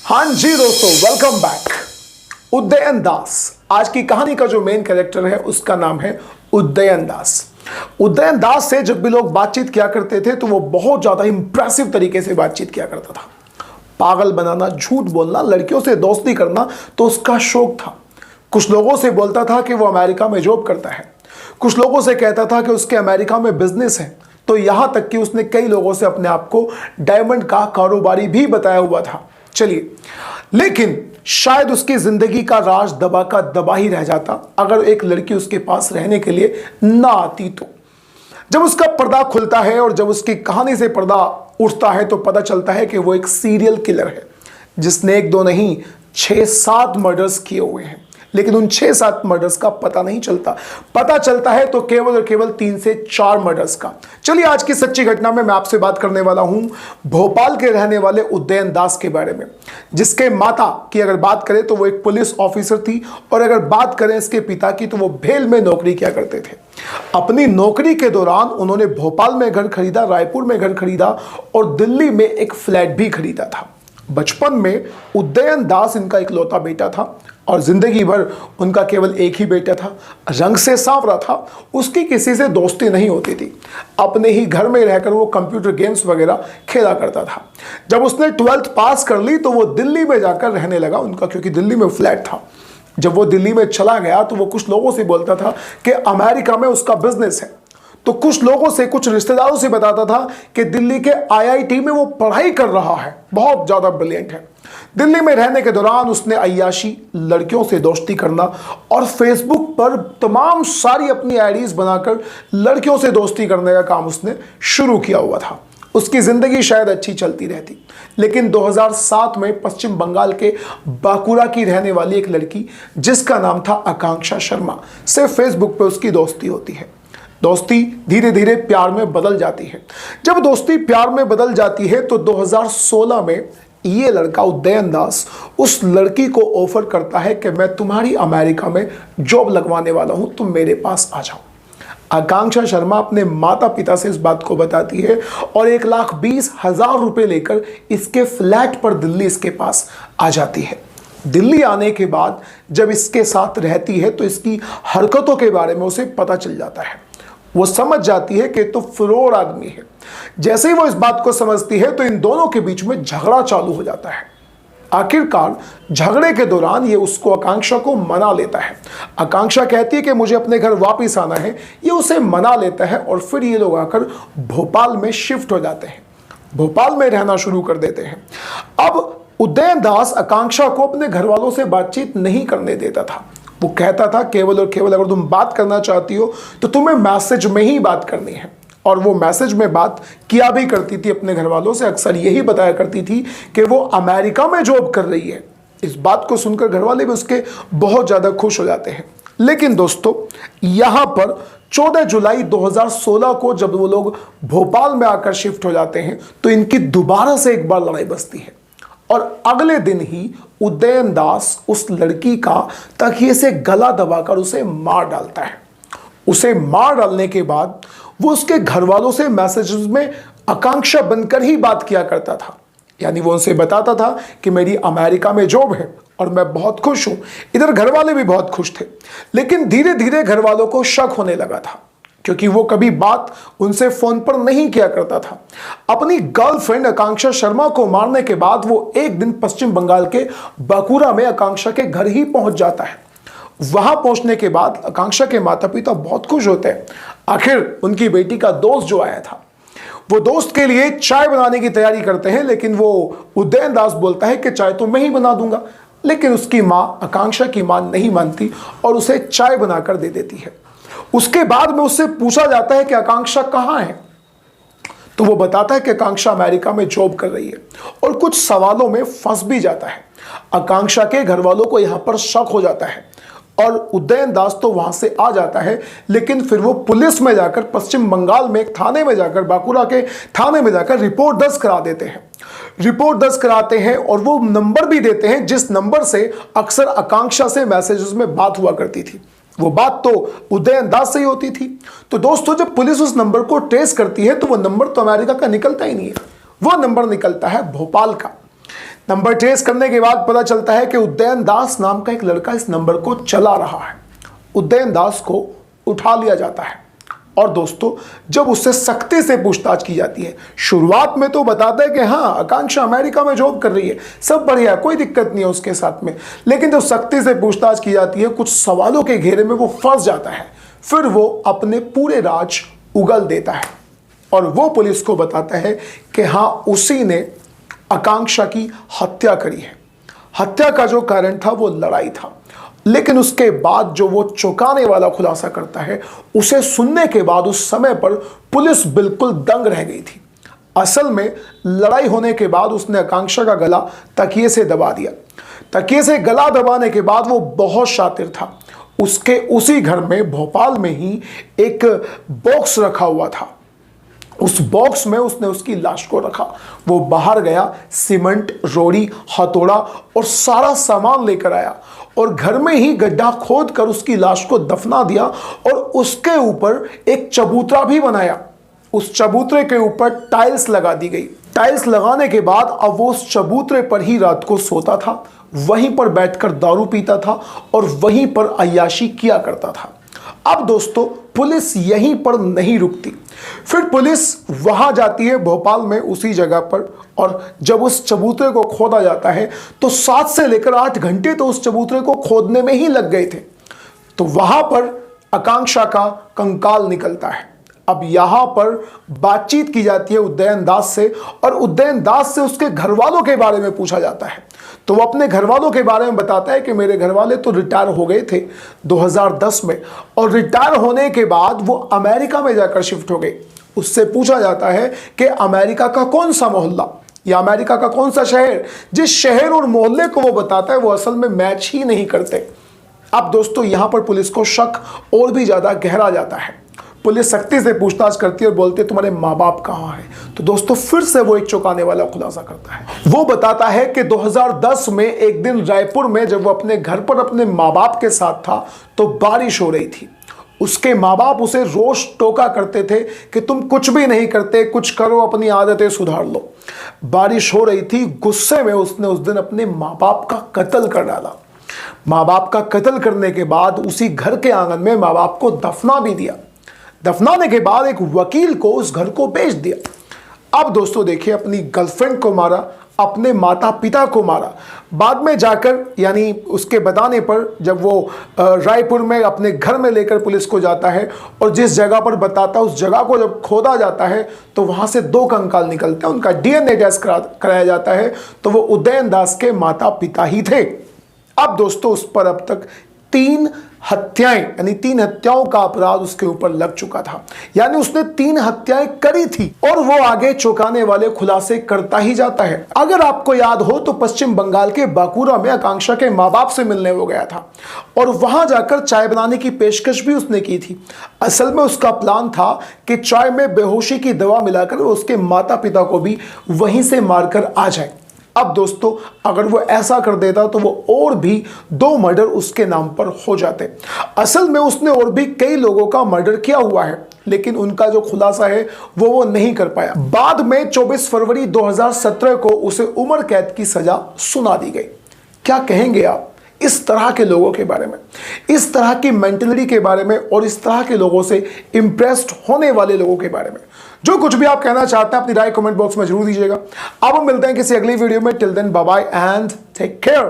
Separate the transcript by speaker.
Speaker 1: हाँ जी दोस्तों, welcome back. Udayan दास, आज की कहानी का जो मेन कैरेक्टर है उसका नाम है उदयन दास। उदयन दास से जब भी लोग बातचीत किया करते थे तो वो बहुत ज्यादा इंप्रेसिव तरीके से बातचीत किया करता था। पागल बनाना, झूठ बोलना, लड़कियों से दोस्ती करना तो उसका शौक था। कुछ लोगों से बोलता था कि वो अमेरिका में जॉब करता है, कुछ लोगों से कहता था कि उसके अमेरिका में बिजनेस है, तो यहां तक कि उसने कई लोगों से अपने आप को डायमंड का कारोबारी भी बताया हुआ था। चलिए, लेकिन शायद उसकी जिंदगी का राज दबा का दबा ही रह जाता अगर एक लड़की उसके पास रहने के लिए ना आती तो। जब उसका पर्दा खुलता है और जब उसकी कहानी से पर्दा उठता है तो पता चलता है कि वो एक सीरियल किलर है जिसने एक दो नहीं 6-7 मर्डर्स किए हुए हैं। लेकिन उन 6-7 मर्डर्स का पता नहीं चलता, पता चलता है तो केवल और केवल 3 से 4 मर्डर्स का। चलिए, आज की सच्ची घटना में मैं आपसे बात करने वाला हूं भोपाल के रहने वाले उदयन दास के बारे में, जिसके माता की अगर बात करें तो वो एक पुलिस ऑफिसर थी, और अगर बात करें इसके पिता की तो वो भेल में नौकरी किया करते थे। अपनी नौकरी के दौरान उन्होंने भोपाल में घर खरीदा, रायपुर में घर खरीदा और दिल्ली में एक फ्लैट भी खरीदा था। बचपन में उदयन दास इनका इकलौता बेटा था और जिंदगी भर उनका केवल एक ही बेटा था। रंग से सांवरा था, उसकी किसी से दोस्ती नहीं होती थी। अपने ही घर में रहकर वो कंप्यूटर गेम्स वगैरह खेला करता था। जब उसने 12th पास कर ली तो वो दिल्ली में जाकर रहने लगा उनका, क्योंकि दिल्ली में फ्लैट था। जब वो दिल्ली में चला गया तो वो कुछ लोगों से बोलता था कि अमेरिका में उसका बिजनेस है, तो कुछ लोगों से, कुछ रिश्तेदारों से बताता था कि दिल्ली के IIT में वो पढ़ाई कर रहा है, बहुत ज्यादा ब्रिलियंट है। दिल्ली में रहने के दौरान उसने अय्याशी, लड़कियों से दोस्ती करना और फेसबुक पर तमाम सारी अपनी आईडीज बनाकर लड़कियों से दोस्ती करने का काम उसने शुरू किया हुआ था। उसकी जिंदगी शायद अच्छी चलती रहती, लेकिन 2007 में पश्चिम बंगाल के बांकुरा की रहने वाली एक लड़की जिसका नाम था आकांक्षा शर्मा से फेसबुक पर उसकी दोस्ती होती है। दोस्ती धीरे धीरे प्यार में बदल जाती है। जब दोस्ती प्यार में बदल जाती है तो 2016 में ये लड़का उदयन दास उस लड़की को ऑफर करता है कि मैं तुम्हारी अमेरिका में जॉब लगवाने वाला हूं, तुम मेरे पास आ जाओ। आकांक्षा शर्मा अपने माता पिता से इस बात को बताती है और 1,20,000 रुपए लेकर इसके फ्लैट पर दिल्ली इसके पास आ जाती है। दिल्ली आने के बाद जब इसके साथ रहती है तो इसकी हरकतों के बारे में उसे पता चल जाता है। वो समझ जाती है कि तो फ्रोड आदमी है। जैसे ही वो इस बात को समझती है तो इन दोनों के बीच में झगड़ा चालू हो जाता है। आखिरकार झगड़े के दौरान ये उसको, आकांक्षा को मना लेता है। आकांक्षा कहती है कि मुझे अपने घर वापस आना है, ये उसे मना लेता है और फिर ये लोग आकर भोपाल में शिफ्ट हो जाते हैं, भोपाल में रहना शुरू कर देते हैं। अब उदयन दास आकांक्षा को अपने घर वालों से बातचीत नहीं करने देता था। वो कहता था केवल और केवल अगर तुम बात करना चाहती हो तो तुम्हें मैसेज में ही बात करनी है, और वो मैसेज में बात किया भी करती थी अपने घर वालों से। अक्सर यही बताया करती थी कि वो अमेरिका में जॉब कर रही है। इस बात को सुनकर घर वाले भी उसके बहुत ज़्यादा खुश हो जाते हैं। लेकिन दोस्तों, यहाँ पर 14 जुलाई 2016 को जब वो लोग भोपाल में आकर शिफ्ट हो जाते हैं तो इनकी दोबारा से एक बार लड़ाई बसती है, और अगले दिन ही उदयन दास उस लड़की का तकिए से गला दबाकर उसे मार डालता है। उसे मार डालने के बाद वो उसके घर वालों से मैसेजेस में आकांक्षा बनकर ही बात किया करता था। यानी वो उनसे बताता था कि मेरी अमेरिका में जॉब है और मैं बहुत खुश हूं। इधर घर वाले भी बहुत खुश थे, लेकिन धीरे धीरे घर वालों को शक होने लगा था, क्योंकि वो कभी बात उनसे फोन पर नहीं किया करता था। अपनी गर्लफ्रेंड आकांक्षा शर्मा को मारने के बाद वो एक दिन पश्चिम बंगाल के बांकुरा में आकांक्षा के घर ही पहुंच जाता है। वहां पहुंचने के बाद आकांक्षा के माता पिता बहुत खुश होते हैं। आखिर उनकी बेटी का दोस्त जो आया था, वो दोस्त के लिए चाय बनाने की तैयारी करते हैं, लेकिन वो उदयन दास बोलता है कि चाय तो मैं ही बना दूंगा। लेकिन उसकी मां, आकांक्षा की मां नहीं मानती और उसे चाय बनाकर दे देती है। उसके बाद में उससे पूछा जाता है कि आकांक्षा कहां है, तो वो बताता है कि आकांक्षा अमेरिका में जॉब कर रही है, और कुछ सवालों में फंस भी जाता है। आकांक्षा के घर वालों को यहां पर शक हो जाता है और उदयन दास तो वहां से आ जाता है, लेकिन फिर वो पुलिस में जाकर, पश्चिम बंगाल में एक थाने में जाकर, बांकुरा के थाने में जाकर रिपोर्ट दर्ज करा देते हैं। रिपोर्ट दर्ज कराते हैं और वो नंबर भी देते हैं जिस नंबर से अक्सर आकांक्षा से मैसेजेस में बात हुआ करती थी। वो बात तो उदयन दास से ही होती थी। तो दोस्तों, जब पुलिस उस नंबर को ट्रेस करती है तो वो नंबर तो अमेरिका का निकलता ही नहीं है, वो नंबर निकलता है भोपाल का। नंबर ट्रेस करने के बाद पता चलता है कि उदयन दास नाम का एक लड़का इस नंबर को चला रहा है। उदयन दास को उठा लिया जाता है और दोस्तों जब उससे सख्ती से पूछताछ की जाती है, शुरुआत में तो बताता है कि हाँ आकांक्षा अमेरिका में जॉब कर रही है, सब बढ़िया, कोई दिक्कत नहीं है उसके साथ में। लेकिन जब सख्ती से पूछताछ की जाती है, कुछ सवालों के घेरे में वो फंस जाता है। फिर वो अपने पूरे राज उगल देता है और वो पुलिस को बताता है कि हाँ उसी ने आकांक्षा की हत्या करी है। हत्या का जो कारण था वो लड़ाई था। लेकिन उसके बाद जो वो चौंकाने वाला खुलासा करता है, उसे सुनने के बाद उस समय पर पुलिस बिल्कुल दंग रह गई थी। असल में लड़ाई होने के बाद उसने आकांक्षा का गला तकिए से दबा दिया। तकिए से गला दबाने के बाद वो बहुत शातिर था। उसके उसी घर में भोपाल में ही एक बॉक्स रखा हुआ था। उस बॉक्स में उसने उसकी लाश को रखा। वो बाहर गया, सीमेंट, रोड़ी, हथौड़ा और सारा सामान लेकर आया और घर में ही गड्ढा खोद कर उसकी लाश को दफना दिया और उसके ऊपर एक चबूतरा भी बनाया। उस चबूतरे के ऊपर टाइल्स लगा दी गई। टाइल्स लगाने के बाद अब वो उस चबूतरे पर ही रात को सोता था, वहीं पर बैठकर दारू पीता था और वहीं पर अय्याशी किया करता था। अब दोस्तों पुलिस यहीं पर नहीं रुकती, फिर पुलिस वहां जाती है भोपाल में उसी जगह पर। और जब उस चबूतरे को खोदा जाता है तो 7 से लेकर 8 घंटे तो उस चबूतरे को खोदने में ही लग गए थे। तो वहां पर आकांक्षा का कंकाल निकलता है। अब यहां पर बातचीत की जाती है उदयन दास से और उदयन दास से उसके घर वालों के बारे में पूछा जाता है। तो वो अपने घर वालों के बारे में बताता है कि मेरे घर वाले तो रिटायर हो गए थे 2010 में और रिटायर होने के बाद वो अमेरिका में जाकर शिफ्ट हो गए। उससे पूछा जाता है कि अमेरिका का कौन सा मोहल्ला या अमेरिका का कौन सा शहर। जिस शहर और मोहल्ले को वो बताता है वो असल में मैच ही नहीं करते। अब दोस्तों यहां पर पुलिस को शक और भी ज्यादा गहरा जाता है। पुलिस सख्ती से पूछताछ करती है और बोलती है तुम्हारे माँ बाप कहाँ हैं। तो दोस्तों फिर से वो एक चौंकाने वाला खुलासा करता है। वो बताता है कि 2010 में एक दिन रायपुर में जब वो अपने घर पर अपने माँ बाप के साथ था तो बारिश हो रही थी। उसके माँ बाप उसे रोज टोका करते थे कि तुम कुछ भी नहीं करते, कुछ करो, अपनी आदतें सुधार लो। बारिश हो रही थी, गुस्से में उसने उस दिन अपने माँ बाप का कत्ल कर डाला। माँ बाप का कत्ल करने के बाद उसी घर के आंगन में माँ बाप को दफना भी दिया। दफनाने के बाद एक वकील को उस घर को बेच दिया। अब दोस्तों देखिए, अपनी गर्लफ्रेंड को मारा, अपने माता पिता को मारा। बाद में जाकर यानी उसके बताने पर जब वो रायपुर में अपने घर में लेकर पुलिस को जाता है और जिस जगह पर बताता है उस जगह को जब खोदा जाता है तो वहां से 2 कंकाल निकलते हैं। उनका डीएनए टेस्ट कराया जाता है तो वो उदयन दास के माता पिता ही थे। अब दोस्तों उस पर अब तक 3 हत्याएं यानी 3 हत्याओं का अपराध उसके ऊपर लग चुका था। यानी उसने 3 हत्याएं करी थी और वो आगे चौंकाने वाले खुलासे करता ही जाता है। अगर आपको याद हो तो पश्चिम बंगाल के बांकुरा में आकांक्षा के माँ बाप से मिलने वो गया था और वहां जाकर चाय बनाने की पेशकश भी उसने की थी। असल में उसका प्लान था कि चाय में बेहोशी की दवा मिलाकर उसके माता पिता को भी वहीं से मारकर आ जाए। अब दोस्तों अगर वो ऐसा कर देता तो वो और भी 2 मर्डर उसके नाम पर हो जाते। असल में उसने और भी कई लोगों का मर्डर किया हुआ है, लेकिन उनका जो खुलासा है वो नहीं कर पाया। बाद में 24 फरवरी 2017 को उसे उम्र कैद की सजा सुना दी गई। क्या कहेंगे आप इस तरह के लोगों के बारे में, इस तरह की मेंटलिटी के बारे में और इस तरह के लोगों से इंप्रेस्ड होने वाले लोगों के बारे में? जो कुछ भी आप कहना चाहते हैं अपनी राय कमेंट बॉक्स में जरूर दीजिएगा। अब हम मिलते हैं किसी अगली वीडियो में। Till then bye bye and take care.